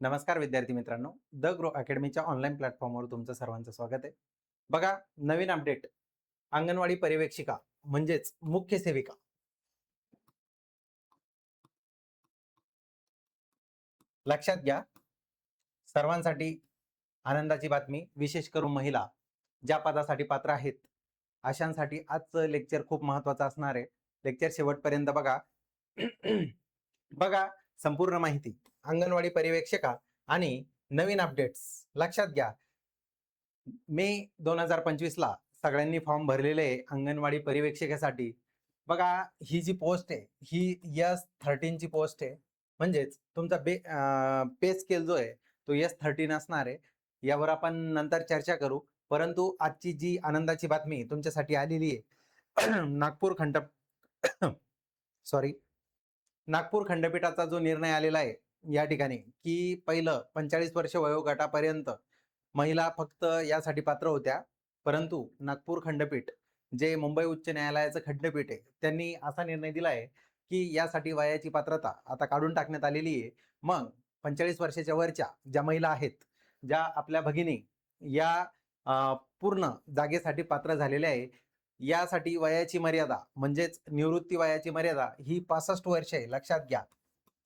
नमस्कार विद्यार्थी मित्रांनो, द ग्रो अकॅडमीच्या ऑनलाईन प्लॅटफॉर्मवर तुमचं सर्वांचं स्वागत आहे. बघा, नवीन अपडेट. अंगणवाडी पर्यवेक्षिका म्हणजेच मुख्य सेविका लक्षात घ्या. सर्वांसाठी आनंदाची बातमी, विशेष करून महिला ज्या पदासाठी पात्र आहेत अशांसाठी आजचं लेक्चर खूप महत्वाचं असणार आहे. लेक्चर शेवटपर्यंत बघा. बघा, संपूर्ण माहिती अंगणवाडी पर्यवेक्षिका आणि नवीन अपडेट्स लक्षात घ्या. मे 2025 ला सगळ्यांनी फॉर्म भरलेले आहे अंगणवाडी पर्यवेक्षकासाठी. बघा, ही जी पोस्ट आहे ही S13 ची पोस्ट आहे. म्हणजेच तुमचा पे स्केल जो आहे तो S13 असणार आहे. यावर आपण नंतर चर्चा करू. परंतु आजची जी आनंदाची बातमी तुमच्यासाठी आलेली आहे, नागपूर खंड सॉरी नागपूर खंडपीठाचा जो निर्णय आलेला आहे या ठिकाणी, की पहिलं 45 वर्ष वयोगटापर्यंत महिला फक्त यासाठी पात्र होत्या. परंतु नागपूर खंडपीठ, जे मुंबई उच्च न्यायालयाचं खंडपीठ आहे, त्यांनी असा निर्णय दिला आहे की यासाठी वयाची पात्रता आता काढून टाकण्यात आलेली आहे. मग 45 वर्षाच्या वरच्या ज्या महिला आहेत, ज्या आपल्या भगिनी या पूर्ण जागेसाठी पात्र झालेल्या आहे, यासाठी वयाची मर्यादा म्हणजेच निवृत्ती वयाची मर्यादा ही 65 वर्ष आहे. लक्षात घ्या.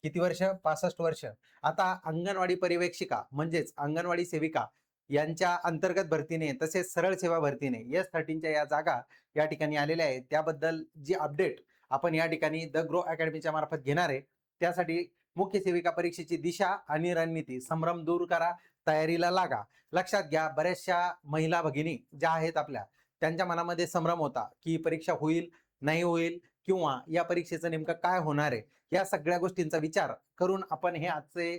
किती वर्ष? 65 वर्ष. आता अंगणवाडी पर्यवेक्षिका म्हणजेच अंगणवाडी सेविका यांच्या अंतर्गत भरतीने तसेच सरळ सेवा भरतीने S13च्या या जागा या ठिकाणी आलेल्या आहेत. त्याबद्दल जी अपडेट आपण या ठिकाणी द ग्रो अकॅडमीच्या मार्फत घेणार आहे, त्यासाठी मुख्य सेविका परीक्षेची दिशा आणि रणनीती संभ्रम दूर करा, तयारीला लागा. लक्षात घ्या, बऱ्याचशा महिला भगिनी ज्या आहेत आपल्या, त्यांच्या मनामध्ये संभ्रम होता की परीक्षा होईल नाही होईल किंवा या परीक्षेचं नेमकं काय होणार आहे. या सगळ्या गोष्टींचा विचार करून आपण हे आजचे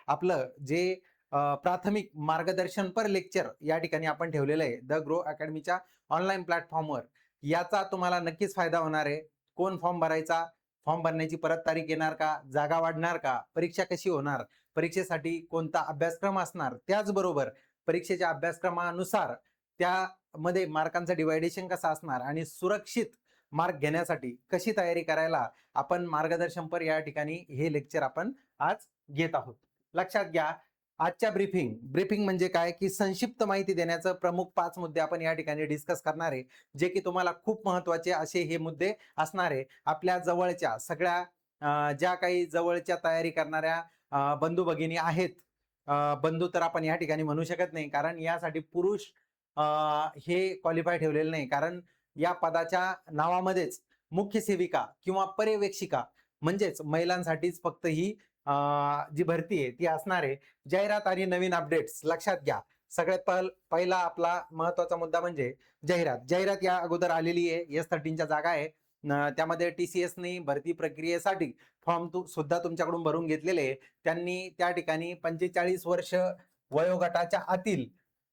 आपलं जे प्राथमिक मार्गदर्शनपर लेक्चर या ठिकाणी आपण ठेवलेलं आहे द ग्रो अकॅडमीच्या ऑनलाईन प्लॅटफॉर्मवर. याचा तुम्हाला नक्कीच फायदा होणार आहे. कोण फॉर्म भरायचा, फॉर्म भरण्याची परत तारीख येणार का, जागा वाढणार का, परीक्षा कशी होणार, परीक्षेसाठी कोणता अभ्यासक्रम असणार, त्याचबरोबर परीक्षेच्या अभ्यासक्रमानुसार त्यामध्ये मार्कांचं डिवायडेशन कसं असणार आणि सुरक्षित मार्क घेण्यासाठी कशी तयारी करायला आपण मार्गदर्शनपर या ठिकाणी हे लेक्चर आपण आज घेत आहोत. लक्षात घ्या, आजच्या ब्रीफिंग म्हणजे काय, की संक्षिप्त माहिती देण्याचं प्रमुख 5 मुद्दे आपण या ठिकाणी डिस्कस करणार आहे, जे की तुम्हाला खूप महत्वाचे असे हे मुद्दे असणार आहे. आपल्या जवळच्या सगळ्या ज्या काही जवळच्या तयारी करणाऱ्या बंधू भगिनी आहेत, बंधू तर आपण या ठिकाणी म्हणू शकत नाही, कारण यासाठी पुरुष हे क्वालिफाय ठेवलेलं नाही. कारण या पदाच्या नावामध्येच मुख्य सेविका किंवा पर्यवेक्षिका म्हणजेच महिलांसाठीच फक्त ही जी भरती आहे ती असणार आहे. जाहिरात आणि नवीन अपडेट्स लक्षात घ्या. सगळ्यात पहिला आपला महत्वाचा मुद्दा म्हणजे जाहिरात या अगोदर आलेली आहे. S13च्या जागा आहे. त्यामध्ये TCSनी भरती प्रक्रियेसाठी फॉर्म सुद्धा तुमच्याकडून भरून घेतलेले आहे. त्यांनी त्या ठिकाणी 45 वर्ष वयोगटाच्या आतील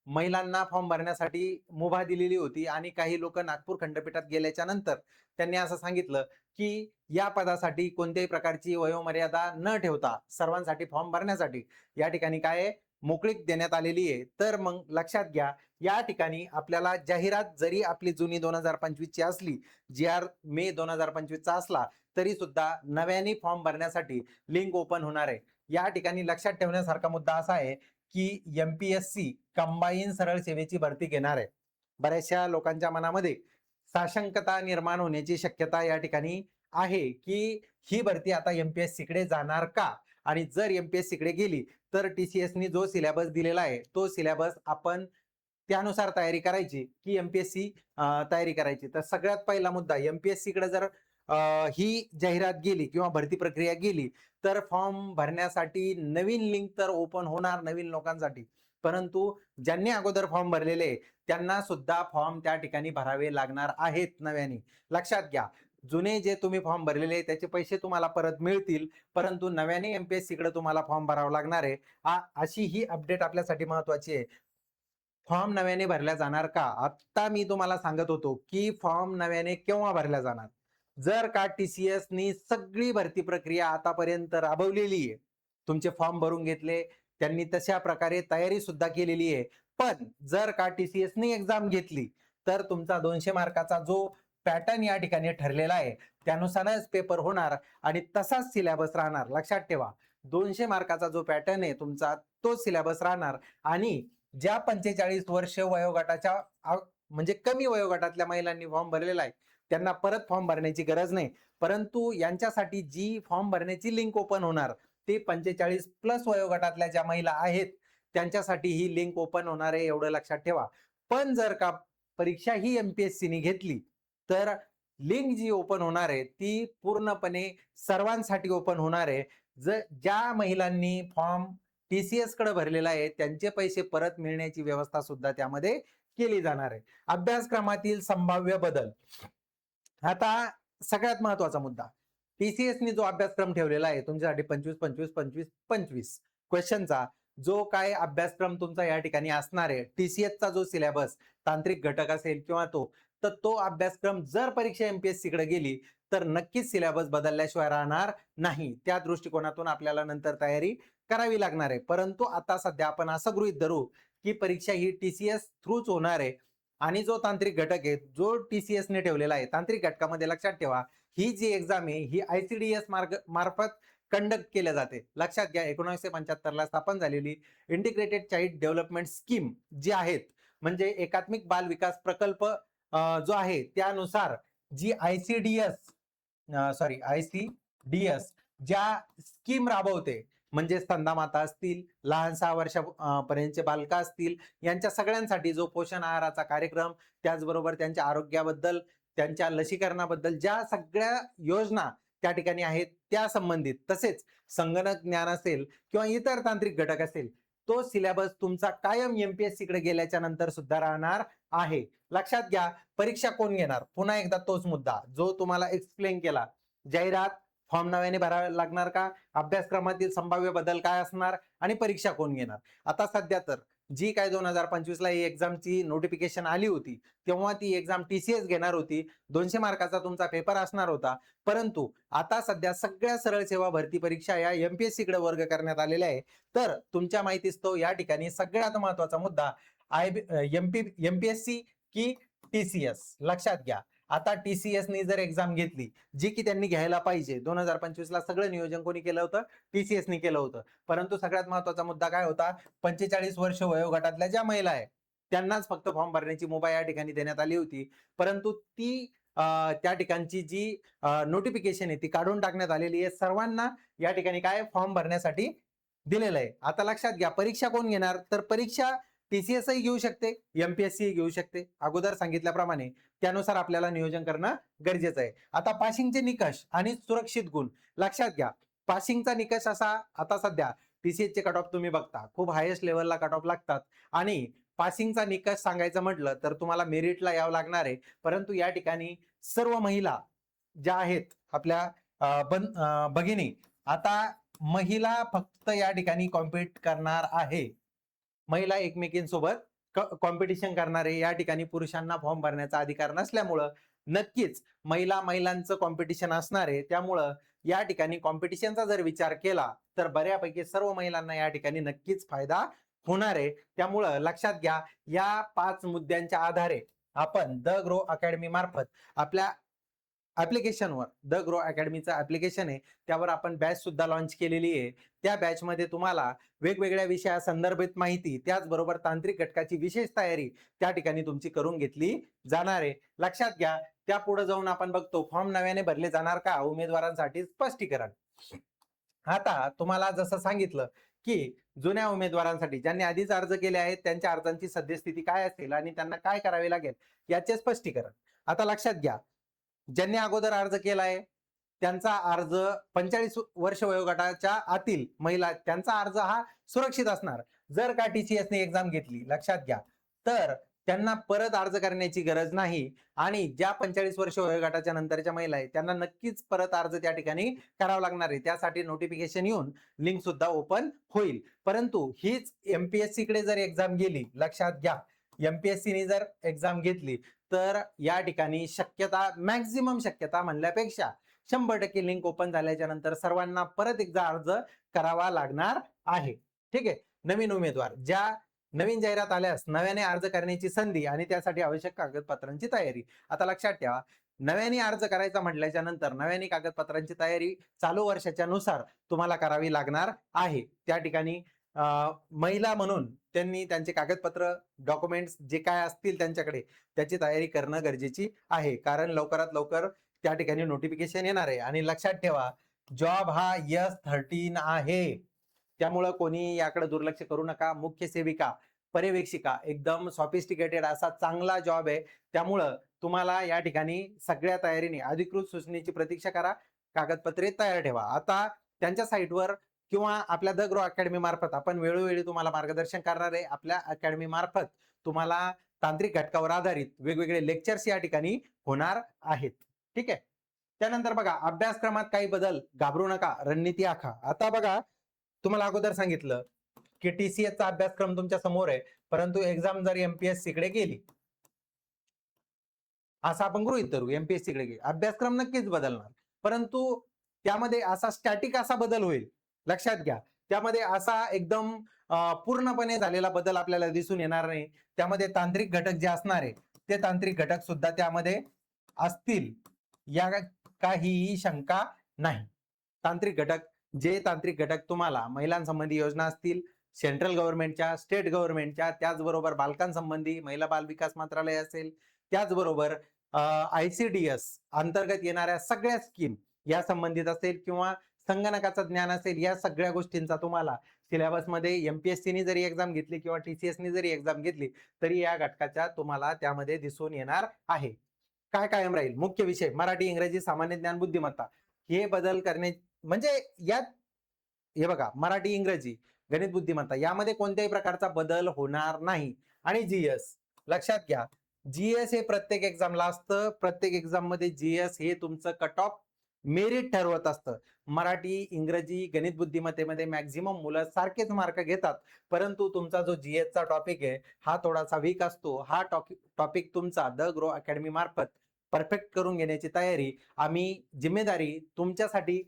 महिलांना फॉर्म भरण्यासाठी मुभा दिलेली होती आणि काही लोक नागपूर खंडपीठात गेल्याच्या नंतर त्यांनी असं सांगितलं की या पदासाठी कोणत्याही प्रकारची वयोमर्यादा न ठेवता सर्वांसाठी फॉर्म भरण्यासाठी या ठिकाणी काय मोकळीक देण्यात आलेली आहे. तर मग लक्षात घ्या, या ठिकाणी आपल्याला जाहिरात जरी आपली जुनी 2025 ची असली, GR मे 2025 चा असला, तरी सुद्धा नव्याने फॉर्म भरण्यासाठी लिंक ओपन होणार आहे. या ठिकाणी लक्षात ठेवण्यासारखा मुद्दा असा आहे की MPSC कंबाईन सरळ सेवेची भरती घेणार आहे. बऱ्याचशा लोकांच्या मनामध्ये साशंकता निर्माण होण्याची शक्यता या ठिकाणी आहे की ही भरती आता MPSC कडे जाणार का, आणि जर MPSC कडे गेली तर TCSनी जो सिलेबस दिलेला आहे तो सिलेबस आपण त्यानुसार तयारी करायची की MPSC तयारी करायची. तर सगळ्यात पहिला मुद्दा, MPSC कडे जर ही जाहिरात गेली किंवा भरती प्रक्रिया गेली तर फॉर्म भरण्यासाठी नवीन लिंक तर ओपन होणार नवीन लोकांसाठी, परंतु ज्यांनी अगोदर फॉर्म भरलेले त्यांना सुद्धा फॉर्म त्या ठिकाणी भरावे लागणार आहेत नव्याने. लक्षात घ्या, जुने जे तुम्ही फॉर्म भरलेले त्याचे पैसे तुम्हाला परत मिळतील, परंतु नव्याने MPSC कडे तुम्हाला फॉर्म भरावा लागणार आहे. अशी ही अपडेट आपल्यासाठी महत्वाची आहे. फॉर्म नव्याने भरल्या जाणार का? आता मी तुम्हाला सांगत होतो की फॉर्म नव्याने केव्हा भरल्या जाणार. जर का TCSनी सगळी भरती प्रक्रिया आतापर्यंत राबवलेली आहे, तुमचे फॉर्म भरून घेतले, त्यांनी तशा प्रकारे तयारी सुद्धा केलेली आहे, पण जर का TCSनी एक्झाम घेतली तर तुमचा 200 मार्काचा जो पॅटर्न या ठिकाणी ठरलेला आहे त्यानुसारच पेपर होणार आणि तसाच सिलेबस राहणार. लक्षात ठेवा, 200 मार्काचा जो पॅटर्न आहे तुमचा तो सिलेबस राहणार आणि ज्या 45 वर्ष वयोगटाच्या म्हणजे कमी वयोगटातल्या महिलांनी फॉर्म भरलेला आहे त्यांना परत फॉर्म भरण्याची गरज नाही, परंतु यांच्यासाठी जी फॉर्म भरण्याची लिंक ओपन होणार ते 45 प्लस वयोगटातल्या ज्या महिला आहेत त्यांच्यासाठी ही लिंक ओपन होणार आहे, एवढं लक्षात ठेवा. पण जर का परीक्षा ही एमपीएससीने घेतली तर लिंक जी ओपन होणार आहे ती पूर्णपणे सर्वांसाठी ओपन होणार आहे. ज्या महिलांनी फॉर्म टीसीएस कडे भरलेला आहे त्यांचे पैसे परत मिळण्याची व्यवस्था सुद्धा त्यामध्ये केली जाणार आहे. अभ्यासक्रमातील संभाव्य बदल. आता सगळ्यात महत्वाचा मुद्दा, टीसीएसने जो अभ्यासक्रम ठेवलेला आहे तुमच्यासाठी 25-25-25-25 क्वेश्चनचा जो काय अभ्यासक्रम तुमचा या ठिकाणी असणार आहे, टीसीएसचा जो सिलेबस तांत्रिक घटक असेल किंवा तो अभ्यासक्रम जर परीक्षा एमपीएससी कडे गेली तर नक्कीच सिलेबस बदलल्याशिवाय राहणार नाही. त्या दृष्टिकोनातून आपल्याला नंतर तयारी करावी लागणार आहे. परंतु आता सध्या आपण असं गृहीत धरू की परीक्षा ही टीसीएस थ्रूच होणार आहे आणि जो तांत्रिक घटक आहे जो टीसीएस ने ठेवलेला आहे तांत्रिक घटकामध्ये लक्षात ठेवा ही जी एक्झाम आहे ही आयसीडीएस मार्फत कंडक्ट केल्या जाते. लक्षात घ्या 1975 ला स्थापन झालेली इंटिग्रेटेड चाइल्ड डेव्हलपमेंट स्कीम जी आहेत म्हणजे एकात्मिक बाल विकास प्रकल्प जो आहे त्यानुसार जी आयसीडीएस ज्या स्कीम राबवते म्हणजे स्तनदामाता असतील, लहान 6 वर्षापर्यंतचे बालक असतील यांच्या सगळ्यांसाठी जो पोषण आहाराचा कार्यक्रम, त्याचबरोबर त्यांच्या आरोग्याबद्दल त्यांच्या लसीकरणाबद्दल ज्या सगळ्या योजना त्या ठिकाणी आहेत त्या संबंधित, तसेच संगणक ज्ञान असेल किंवा इतर तांत्रिक घटक असेल तो सिलेबस तुमचा कायम एमपीएससी कडे गेल्याच्या नंतर सुद्धा राहणार आहे. लक्षात घ्या परीक्षा कोण घेणार, पुन्हा एकदा तोच मुद्दा जो तुम्हाला एक्सप्लेन केला. जाहिरात फॉर्म नव्याने भरावा लागणार का, अभ्यासक्रमातील संभाव्य बदल काय असणार आणि परीक्षा कोण घेणार. आता सध्या तर जी काय 2025 ला ही एक्झामची नोटिफिकेशन आली होती तेव्हा ती एक्झाम टीसीएस घेणार होती, 200 मार्काचा तुमचा पेपर असणार होता. परंतु आता सध्या सगळ्या सरळ सेवा भरती परीक्षा या एमपीएससी कडे वर्ग करण्यात आलेल्या आहे. तर तुमच्या माहितीस तो या ठिकाणी सगळ्यात महत्वाचा मुद्दा एमपीएससी की टीसीएस. लक्षात घ्या आता टीसीएस ने जर एक्झाम घेतली जी की त्यांनी घ्यायला पाहिजे, 2025 ला सगळं नियोजन कोणी केलं होतं, टीसीएस ने केलं होतं. परंतु सगळ्यात महत्वाचा मुद्दा काय होता, 45 वर्ष वयोगटातल्या ज्या महिला आहे त्यांनाच फक्त फॉर्म भरण्याची मुभा या ठिकाणी देण्यात आली होती. परंतु ती त्या ठिकाणची जी नोटिफिकेशन आहे ती काढून टाकण्यात आलेली आहे. सर्वांना या ठिकाणी काय फॉर्म भरण्यासाठी दिलेलं आहे. आता लक्षात घ्या परीक्षा कोण घेणार, तर परीक्षा टीसीएस ही घेऊ शकते, एमपीएससी घेऊ शकते. अगोदर सांगितल्याप्रमाणे त्यानुसार आपल्याला नियोजन करणं गरजेचं आहे. आता पासिंगचे निकष आणि सुरक्षित गुण लक्षात घ्या. पासिंगचा निकष असा, आता सध्या टीसीएस चे कट ऑफ तुम्ही बघता खूप हायेस्ट लेवलला कट ऑफ लागतात आणि पासिंगचा निकष सांगायचं म्हटलं तर तुम्हाला मेरिटला यावं लागणार आहे. परंतु या ठिकाणी सर्व महिला ज्या आहेत आपल्या भगिनी, आता महिला फक्त या ठिकाणी कॉम्पिट करणार आहे, महिला एकमेकींसोबत कॉम्पिटिशन करणारे, या ठिकाणी पुरुषांना फॉर्म भरण्याचा अधिकार नसल्यामुळं नक्कीच महिलांचं कॉम्पिटिशन असणार आहे. त्यामुळं या ठिकाणी कॉम्पिटिशनचा जर विचार केला तर बऱ्यापैकी सर्व महिलांना या ठिकाणी नक्कीच फायदा होणार आहे. त्यामुळं लक्षात घ्या या 5 मुद्द्यांच्या आधारे आपण द ग्रो अकॅडमी मार्फत आपल्या ऍप्लिकेशनवर, द ग्रो अकॅडमीचं ऍप्लिकेशन आहे त्यावर आपण बॅच सुद्धा लॉन्च केलेली आहे. त्या बॅच मध्ये तुम्हाला वेगवेगळ्या विषयासंदर्भित माहिती त्याचबरोबर तांत्रिक घटकाची विशेष तयारी त्या ठिकाणी तुमची करून घेतली जाणार आहे. लक्षात घ्या त्या पुढे जाऊन आपण बघतो फॉर्म नव्याने भरले जाणार का, उमेदवारांसाठी स्पष्टीकरण. आता तुम्हाला जसं सांगितलं की जुन्या उमेदवारांसाठी ज्यांनी आधीच अर्ज केले आहेत त्यांच्या अर्जांची सद्यस्थिती काय असेल आणि त्यांना काय करावे लागेल याचे स्पष्टीकरण. आता लक्षात घ्या ज्यांनी अगोदर अर्ज केलाय त्यांचा अर्ज 45 वर्ष वयोगटाच्या आतील महिला त्यांचा अर्ज हा सुरक्षित असणार. जर का टीसीएस ने एक्झाम घेतली लक्षात घ्या तर त्यांना परत अर्ज करण्याची गरज नाही आणि ज्या 45 वर्ष वयोगटाच्या नंतरच्या महिला आहेत त्यांना नक्कीच परत अर्ज त्या ठिकाणी करावा लागणार आहे. त्यासाठी नोटिफिकेशन येऊन लिंक सुद्धा ओपन होईल. परंतु हीच एमपीएससी कडे जर एक्झाम गेली, लक्षात घ्या एमपीएससी ने जर एक्झाम घेतली तर या ठिकाणी शक्यता, मॅक्झिमम शक्यता म्हणल्यापेक्षा 100% लिंक ओपन झाल्याच्या नंतर सर्वांना परत एकदा अर्ज करावा लागणार आहे. ठीक आहे. नवीन उमेदवार ज्या नवीन जाहिरात आल्यास नव्याने अर्ज करण्याची संधी आणि त्यासाठी आवश्यक कागदपत्रांची तयारी. आता लक्षात ठेवा नव्याने अर्ज करायचा म्हटल्याच्या नंतर नव्याने कागदपत्रांची तयारी चालू वर्षाच्या नुसार तुम्हाला करावी लागणार आहे. त्या ठिकाणी महिला म्हणून त्यांनी त्यांचे कागदपत्र डॉक्युमेंट्स जे काय असतील त्यांच्याकडे त्याची तयारी करणं गरजेची आहे, कारण लवकरात लवकर त्या ठिकाणी नोटिफिकेशन येणार आहे. आणि लक्षात ठेवा, जॉब हा S13 आहे, त्यामुळं कोणी याकडे दुर्लक्ष करू नका. मुख्य सेविका पर्यवेक्षिका एकदम सॉफिस्टिकेटेड असा चांगला जॉब आहे, त्यामुळं तुम्हाला या ठिकाणी सगळ्या तयारीने अधिकृत सूचनेची प्रतीक्षा करा, कागदपत्रे तयार ठेवा. आता त्यांच्या साईटवर किंवा आपल्या द ग्रो अकॅडमी मार्फत आपण वेळोवेळी तुम्हाला मार्गदर्शन करणार आहे. आपल्या अकॅडमी मार्फत तुम्हाला तांत्रिक घटकावर आधारित वेगवेगळे लेक्चर्स या ठिकाणी होणार आहेत. ठीक आहे. त्यानंतर बघा, अभ्यासक्रमात काही बदल, घाबरू नका, रणनीती आखा. आता बघा, तुम्हाला अगोदर सांगितलं की TCS चा अभ्यासक्रम तुमच्या समोर आहे, परंतु एक्झाम जर MPSC कडे गेली, असं आपण गृहीत धरू, MPSC कडे गेली, अभ्यासक्रम नक्कीच बदलणार, परंतु त्यामध्ये असा स्टॅटिक असा बदल होईल. लक्षात घ्या, त्यामध्ये असा एकदम पूर्णपणे झालेला बदल आपल्याला दिसून येणार नाही. त्यामध्ये तांत्रिक घटक जे असणार आहे ते तांत्रिक घटक सुद्धा त्यामध्ये असतील, या काहीही शंका नाही. तांत्रिक घटक तुम्हाला महिलांसंबंधी योजना असतील, सेंट्रल गव्हर्नमेंटच्या, स्टेट गव्हर्नमेंटच्या, त्याचबरोबर बालकांसंबंधी महिला बाल विकास मंत्रालय असेल, त्याचबरोबर ICDS अंतर्गत येणाऱ्या सगळ्या स्कीम या संबंधित असेल, किंवा संगणकाचं ज्ञान असेल, या सगळ्या गोष्टींचा तुम्हाला सिलेबसमध्ये MPSC ने जरी एक्झाम घेतली किंवा TCS ने जरी एक्झाम घेतली तरी या घटकाच्या तुम्हाला त्यामध्ये दिसून येणार आहे. काय कायम राहील? मुख्य विषय मराठी, इंग्रजी, सामान्य ज्ञान, बुद्धिमत्ता. हे बदल करणे म्हणजे यात हे बघा, मराठी, इंग्रजी, गणित, बुद्धिमत्ता यामध्ये कोणत्याही प्रकारचा बदल होणार नाही. आणि GS लक्षात घ्या, GS हे प्रत्येक एक्झामला असतं. प्रत्येक एक्झाम मध्ये GS हे तुमचं कट ऑफ मेरिट ठरवत असतं. मराठी, इंग्रजी, गणित, बुद्धिमत्तेमध्ये मॅक्झिमम मुलं सारखेच मार्क घेतात, परंतु तुमचा जो GS चा टॉपिक आहे हा थोडासा वीक असतो. हा टॉपिक तुमचा द ग्रो अकॅडमी मार्फत परफेक्ट करून घेण्याची तयारी आम्ही जिम्मेदारी तुमच्यासाठी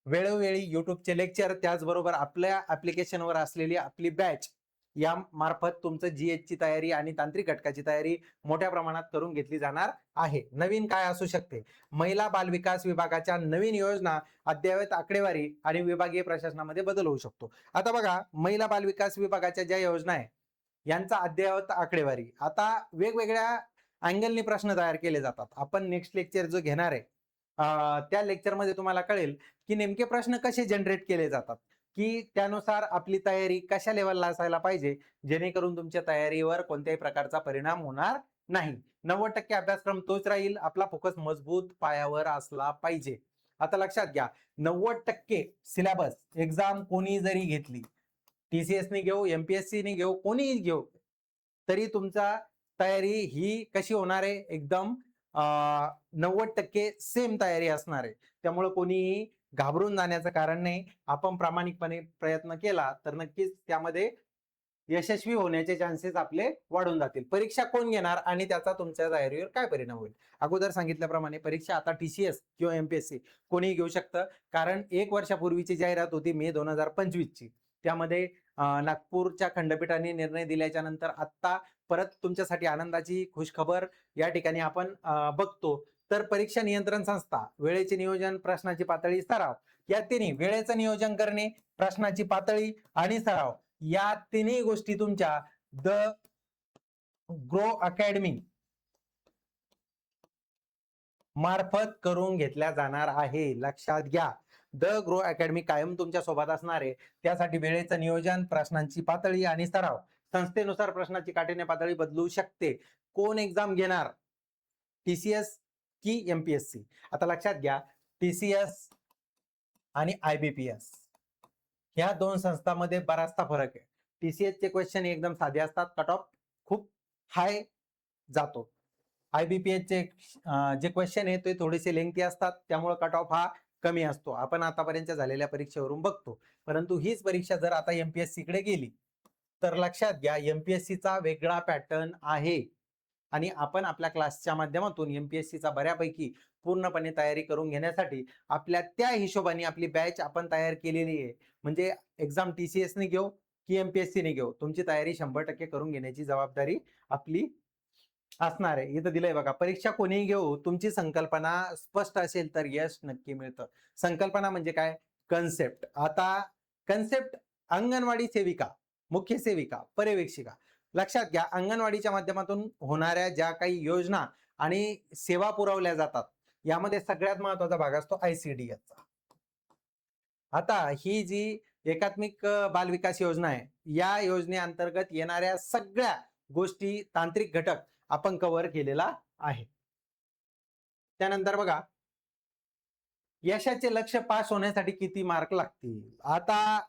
वेळोवेळी युट्यूबचे लेक्चर, त्याचबरोबर आपल्या ऍप्लिकेशनवर असलेली आपली बॅच या मार्फत तुमचं GS ची तयारी आणि तांत्रिक घटकाची तयारी मोठ्या प्रमाणात करून घेतली जाणार आहे. नवीन काय असू शकते? महिला बाल विकास विभागाच्या नवीन योजना, अद्ययावत आकडेवारी आणि विभागीय प्रशासनामध्ये बदल होऊ शकतो. आता बघा, महिला बाल विकास विभागाच्या ज्या योजना आहे यांचा अद्ययावत आकडेवारी, आता वेगवेगळ्या अँगलनी प्रश्न तयार केले जातात. आपण नेक्स्ट लेक्चर जो घेणार आहे त्या लेक्चरमध्ये तुम्हाला कळेल की नेमके प्रश्न कसे जनरेट केले जातात, की त्यानुसार आपली तयारी कशा लेवलला असायला पाहिजे, जेणेकरून तुमच्या तयारीवर कोणत्याही प्रकारचा परिणाम होणार नाही. 90% अभ्यासक्रम तोच राहील. आपला फोकस मजबूत पायावर असला पाहिजे. आता लक्षात घ्या, 90% सिलेबस एक्झाम कोणी जरी घेतली, TCS ने घेऊ, MPSC ने घेऊ, कोणीही घेऊ, तरी तुमचा तयारी ही कशी होणार आहे? एकदम 90% सेम तयारी असणार आहे. त्यामुळे कोणीही घाबरून जाण्याचं कारण नाही. आपण प्रामाणिकपणे प्रयत्न केला तर नक्कीच त्यामध्ये यशस्वी होण्याचे चान्सेस आपले वाढून जातील. परीक्षा कोण घेणार आणि त्याचा तुमच्या तयारीवर काय परिणाम होईल? अगोदर सांगितल्याप्रमाणे परीक्षा आता TCS किंवा MPSC कोणीही घेऊ शकतं, कारण 1 वर्षापूर्वीची जाहिरात होती मे 2025 ची. त्यामध्ये नागपूरच्या खंडपीठाने निर्णय दिल्याच्या नंतर आता परत तुमच्यासाठी आनंदाची खुशखबर या ठिकाणी आपण बघतो. तर परीक्षा नियंत्रण संस्था, वेळेचे नियोजन, प्रश्नाची पातळी, सराव, या तिन्ही, वेळेचं नियोजन करणे, प्रश्नाची पातळी आणि सराव, या तिन्ही गोष्टी तुमच्या द ग्रो अकॅडमी मार्फत करून घेतल्या जाणार आहे. लक्षात घ्या, द ग्रो अकॅडमी कायम तुमच्या सोबत असणार आहे. त्यासाठी वेळेचं नियोजन, प्रश्नांची पातळी आणि सराव, संस्थेनुसार प्रश्नाची काठिण्य पातळी बदलू शकते. कोण एक्झाम घेणार, TCS की MPSC? आता लक्षात घ्या, TCS आणि IBPS ह्या दोन संस्थांमध्ये बराचसा फरक आहे. TCS चे क्वेश्चन एकदम साधे असतात, कट ऑफ खूप हाय जातो. IBPS चे जे क्वेश्चन आहे ते थोडेसे लेंथी असतात, त्यामुळे कट ऑफ हा कमी असतो. आपण आतापर्यंत झालेल्या परीक्षेवरून बघतो. परंतु हीच परीक्षा जर आता MPSC कडे गेली तर लक्षात घ्या, MPSC चा वेगळा पॅटर्न आहे आणि आपण आपल्या क्लासच्या माध्यमातून MPSC चा बऱ्यापैकी पूर्णपणे तयारी करून घेण्यासाठी आपल्या त्या हिशोबाने आपली बॅच आपण तयार केलेली आहे. म्हणजे एक्झाम TCS ने घेऊ की MPSC ने घेऊ, तुमची तयारी 100% करून घेण्याची जबाबदारी आपली असणार आहे. इथं दिलंय बघा, परीक्षा कोणीही घेऊ, तुमची संकल्पना स्पष्ट असेल तर यश नक्की मिळतं. संकल्पना म्हणजे काय? कन्सेप्ट. आता कन्सेप्ट अंगणवाडी सेविका, मुख्य सेविका, पर्यवेक्षिका. लक्षात घ्या, अंगणवाडीच्या माध्यमातून होणाऱ्या ज्या काही योजना आणि सेवा पुरवल्या जातात, यामध्ये सगळ्यात महत्वाचा भाग असतो ICDSचा. आता ही जी एकात्मिक बाल विकास योजना आहे, या योजनेअंतर्गत येणाऱ्या सगळ्या गोष्टी, तांत्रिक घटक आपण कव्हर केलेला आहे. त्यानंतर बघा, यशाचे लक्ष्य पास होण्यासाठी किती मार्क लागतील? आता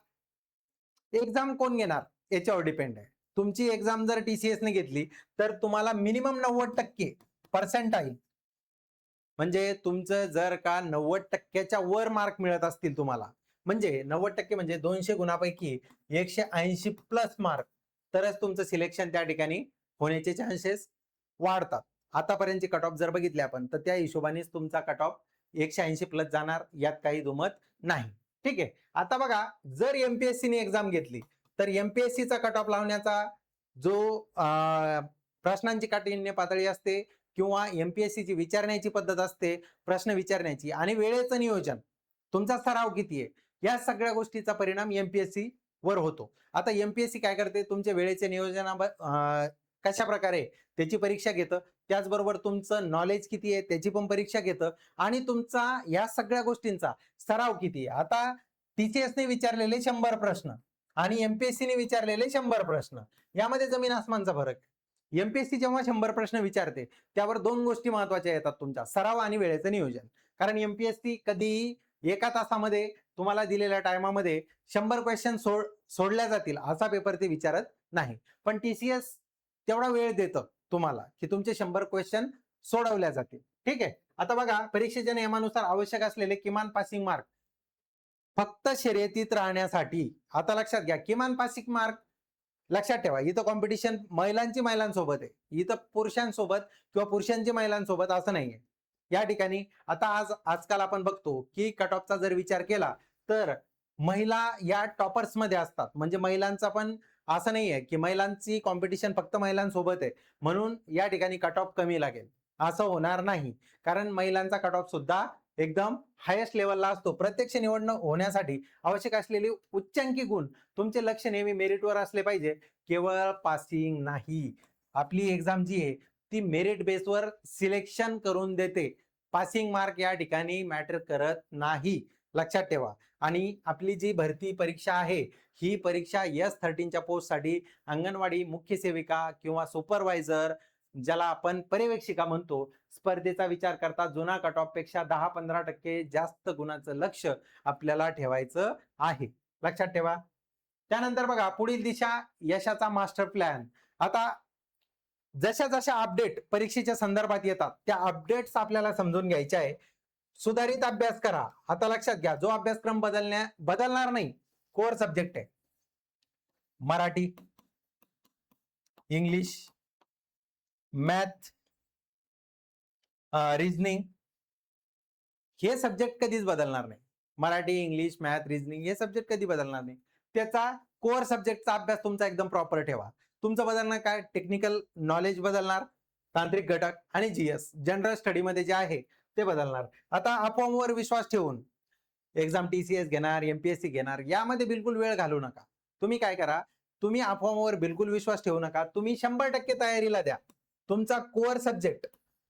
एक्झाम कोण घेणार याच्यावर डिपेंड आहे. तुमची एक्झाम जर TCS ने घेतली तर तुम्हाला मिनिमम 90% पर्सेंटाईल, म्हणजे तुमचं जर का 90% वर मार्क मिळत असतील तुम्हाला, म्हणजे 90% म्हणजे 200 गुणापैकी 180 प्लस मार्क, तरच तुमचं सिलेक्शन त्या ठिकाणी होण्याचे चान्सेस वाढतात. आतापर्यंतचे कट ऑफ जर बघितले आपण, तर त्या हिशोबानेच तुमचा कट ऑफ 180 प्लस जाणार, यात काही दुमत नाही. ठीक आहे. आता बघा, जर MPSC ने एक्झाम घेतली तर MPSC चा कट ऑफ लावण्याचा जो प्रश्नांची काठिण्य पातळी असते किंवा MPSC ची विचारण्याची पद्धत असते, प्रश्न विचारण्याची, आणि वेळेचं नियोजन, तुमचा सराव किती आहे, या सगळ्या गोष्टीचा परिणाम MPSC वर होतो. आता MPSC काय करते, तुमच्या वेळेचे नियोजन कशा प्रकारे त्याची परीक्षा घेतं, त्याचबरोबर तुमचं नॉलेज किती आहे त्याची पण परीक्षा घेतं, आणि तुमचा या सगळ्या गोष्टींचा सराव किती आहे. आता TCS ने विचारलेले 100 प्रश्न आणि MPSC ने विचारलेले 100 प्रश्न, यामध्ये जमीन आसमानचा फरक आहे. MPSC जेव्हा 100 प्रश्न विचारते, त्यावर दोन गोष्टी महत्वाच्या येतात, तुमच्या सराव आणि वेळेचं नियोजन. कारण MPSC कधीही एका तासामध्ये तुम्हाला दिलेल्या टायमामध्ये 100 क्वेश्चन सोडल्या जातील असा पेपर ते विचारत नाही. पण TCS तेवढा वेळ देतं तुम्हाला की तुमचे 100 क्वेश्चन सोडवल्या जातील. ठीक आहे. आता बघा, परीक्षेच्या नियमानुसार आवश्यक असलेले किमान पासिंग मार्क फक्त शर्यतीत राहण्यासाठी, आता लक्षात घ्या, किमान पासिंग मार्क लक्षात ठेवा, इथं कॉम्पिटिशन महिलांची महिलांसोबत आहे, इथं पुरुषांसोबत किंवा पुरुषांची महिलांसोबत असं नाहीये. या ठिकाणी आता आजकाल आपण बघतो की कट ऑफचा जर विचार केला तर महिला या टॉपर्स मध्ये असतात, म्हणजे महिलांचा पण असं नाहीये की महिलांची कॉम्पिटिशन फक्त महिलांसोबत आहे म्हणून या ठिकाणी कट ऑफ कमी लागेल, असं होणार नाही. कारण महिलांचा कट ऑफ सुद्धा एकदम हायेस्ट लेवलला असतो. प्रत्यक्ष निवडणूक होण्यासाठी आवश्यक असलेले उच्चांकी गुण, तुमचे लक्ष नेहमी मेरिटवर असले पाहिजे, केवळ पासिंग नाही. आपली एक्झाम जी आहे ती मेरिट बेसवर सिलेक्शन करून देते. पासिंग मार्क या ठिकाणी मॅटर करत नाही, लक्षात ठेवा. आणि आपली जी भरती परीक्षा आहे, ही परीक्षा S13च्या पोस्टसाठी अंगणवाडी मुख्य सेविका किंवा सुपरवायझर, ज्याला आपण पर्यवेक्षिका म्हणतो, स्पर्धेचा विचार करता जुना कट ऑफ पेक्षा 10-15% जास्त गुणाचं लक्ष आपल्याला ठेवायचं आहे, लक्षात ठेवा. त्यानंतर बघा, पुढील दिशा यशाचा मास्टर प्लॅन. आता जशा जशा अपडेट परीक्षेच्या संदर्भात येतात, त्या अपडेट्स आपल्याला समजून घ्यायच्या आहे. सुधारित अभ्यास करा. आता लक्षात घ्या, जो अभ्यासक्रम बदलणार नाही, कोर सब्जेक्ट आहे मराठी, इंग्लिश, मॅथ, रिझनिंग, हे सब्जेक्ट कधीच बदलणार नाही. मराठी, इंग्लिश, मॅथ, रिझनिंग हे सब्जेक्ट कधी बदलणार नाही. त्याचा कोर सब्जेक्टचा अभ्यास तुमचा एकदम प्रॉपर ठेवा. तुमचं बदलणार काय? टेक्निकल नॉलेज बदलणार, तांत्रिक घटक आणि GS जनरल स्टडी मध्ये जे आहे ते बदलणार. आता अफवांवर विश्वास ठेवून एक्झाम TCS घेणार, MPSC घेणार, यामध्ये बिलकुल वेळ घालू नका. तुम्ही काय करा, तुम्ही अफवांवर बिलकुल विश्वास ठेवू नका. तुम्ही 100% तयारीला द्या. तुमचा कोर सब्जेक्ट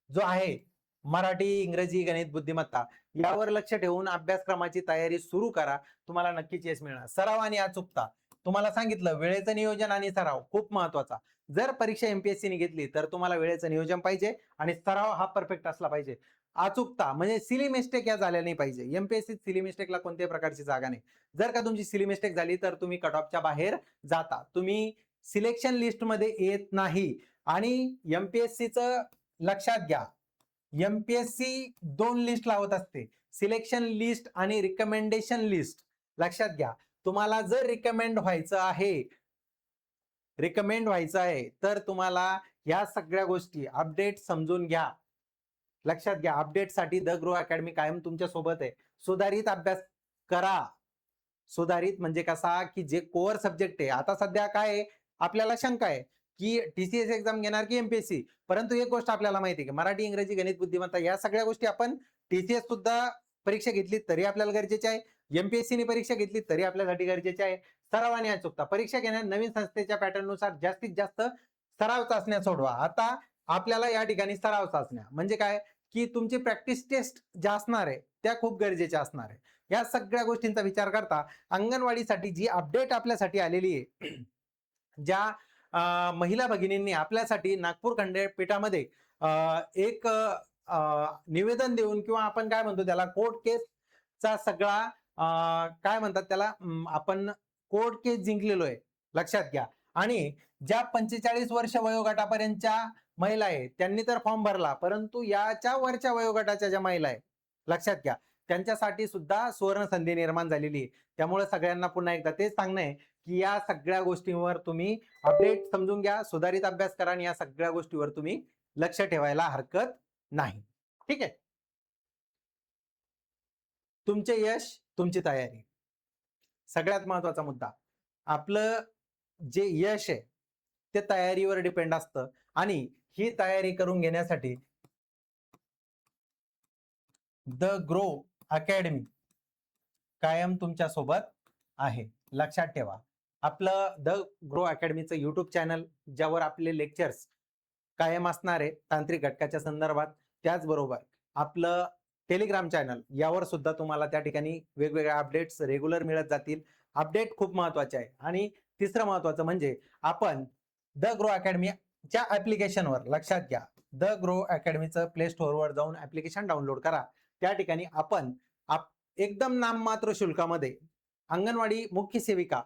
जो आहे मराठी, इंग्रजी, गणित, बुद्धिमत्ता, यावर लक्ष ठेवून अभ्यासक्रमाची तयारी सुरू करा. तुम्हाला नक्कीच यश मिळणार. सराव आणि अचूकता, तुम्हाला सांगितलं, वेळेचं नियोजन आणि सराव खूप महत्वाचा. जर परीक्षा MPSC ने घेतली तर तुम्हाला वेळेचं नियोजन पाहिजे आणि सराव हा परफेक्ट असला पाहिजे. अचूकता म्हणजे सिली मिस्टेक या झाल्या नाही पाहिजे. MPSC सिली मिस्टेकला कोणत्याही प्रकारची जागा नाही. जर का तुमची सिली मिस्टेक झाली तर तुम्ही कट ऑफच्या बाहेर जाता, तुम्ही सिलेक्शन लिस्ट मध्ये येत नाही. आणि MPSCचं लक्षात घ्या, MPSC दोन लिस्ट लावत असते, सिलेक्शन लिस्ट आणि रिकमेंडेशन लिस्ट. लक्षात घ्या, तुम्हाला जर रिकमेंड व्हायचं आहे तर तुम्हाला या सगळ्या गोष्टी अपडेट समजून घ्या. लक्षात घ्या, अपडेटसाठी द ग्रो अकॅडमी कायम तुमच्या सोबत आहे. सुधारित अभ्यास करा. सुधारित म्हणजे कसा, की जे कोअर सब्जेक्ट आहे, आता सध्या काय आहे, आपल्याला शंका आहे की TCS एक्झाम घेणार की MPSC, परंतु एक गोष्ट आपल्याला माहिती आहे की मराठी, इंग्रजी, गणित, बुद्धिमत्ता या सगळ्या गोष्टी आपण TCS सुद्धा परीक्षा घेतली तरी आपल्याला गरजेचे आहे, MPSC ने परीक्षा घेतली तरी आपल्यासाठी गरजेचे आहे. सराव आणि अचूकता. परीक्षा घेण्यात नवीन संस्थेच्या पॅटर्ननुसार जास्तीत जास्त सराव चाचण्या सोडवा. आता आपल्याला या ठिकाणी सराव चाचण्या म्हणजे काय, की तुमची प्रॅक्टिस टेस्ट ज्या असणार आहे त्या खूप गरजेच्या असणार आहे. या सगळ्या गोष्टींचा विचार करता अंगणवाडीसाठी जी अपडेट आपल्यासाठी आलेली आहे, ज्या महिला भगिनींनी आपल्यासाठी नागपूर खंडपीठामध्ये एक निवेदन देऊन किंवा आपण काय म्हणतो त्याला कोर्ट केसचा सगळा काय म्हणतात त्याला आपण कोर्ट केस जिंकलेलो आहे, लक्षात घ्या. आणि ज्या 45 वर्ष वयोगटापर्यंतच्या महिला आहे त्यांनी तर फॉर्म भरला, परंतु याच्या वरच्या वयोगटाच्या ज्या महिला आहे, लक्षात घ्या, त्यांच्यासाठी सुद्धा सुवर्ण संधी निर्माण झालेली आहे. त्यामुळे सगळ्यांना पुन्हा एकदा तेच सांगणं आहे की या सगळ्या गोष्टींवर तुम्ही अपडेट समजून घ्या, सुधारित अभ्यास करा आणि या सगळ्या गोष्टीवर तुम्ही लक्ष ठेवायला हरकत नाही. ठीक आहे. तुमचे यश, तुमची तयारी. सगळ्यात महत्वाचा मुद्दा. आपलं जे यश आहे ते तयारीवर डिपेंड असतं आणि ही तयारी करून घेण्यासाठी द ग्रो अकॅडमी कायम तुमच्या सोबत आहे. लक्षात ठेवा. आपलं द ग्रो अकॅडमीचं युट्यूब चॅनल ज्यावर आपले लेक्चर्स कायम असणार आहे तांत्रिक घटकाच्या संदर्भात, त्याचबरोबर आपलं टेलिग्राम चॅनल यावर सुद्धा तुम्हाला त्या ठिकाणी वेगवेगळ्या अपडेट्स रेग्युलर मिळत जातील. अपडेट खूप महत्वाचे आहे. आणि तिसरं महत्वाचं म्हणजे आपण द ग्रो अकॅडमीच्या ऍप्लिकेशनवर, लक्षात घ्या, द ग्रो अकॅडमीचं प्ले स्टोअरवर जाऊन ऍप्लिकेशन डाउनलोड करा. त्या ठिकाणी आपण एकदम नाममात्र शुल्कामध्ये अंगणवाडी मुख्य सेविका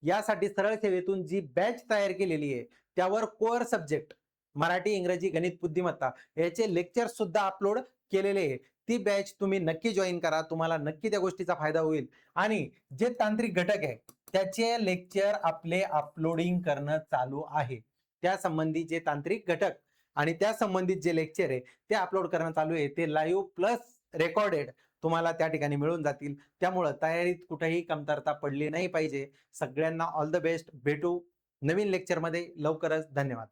यासाठी सरळ सेवेतून जी बॅच तयार केलेली आहे त्यावर कोअर सब्जेक्ट मराठी, इंग्रजी, गणित, बुद्धिमत्ता याचे लेक्चर सुद्धा अपलोड केलेले आहे. ती बॅच तुम्ही नक्की जॉईन करा. तुम्हाला नक्की त्या गोष्टीचा फायदा होईल. आणि जे तांत्रिक घटक आहे त्याचे लेक्चर आपले अपलोडिंग करणं चालू आहे. त्या संबंधी जे तांत्रिक घटक आणि त्या संबंधित जे लेक्चर आहे ते अपलोड करणं चालू आहे. ते लाईव्ह प्लस रेकॉर्डेड तुम्हाला त्या ठिकाणी मिळून जातील. त्यामुळं तयारीत कुठेही कमतरता पडली नाही पाहिजे. सगळ्यांना ऑल द बेस्ट. भेटू नवीन लेक्चरमध्ये लवकरच. धन्यवाद.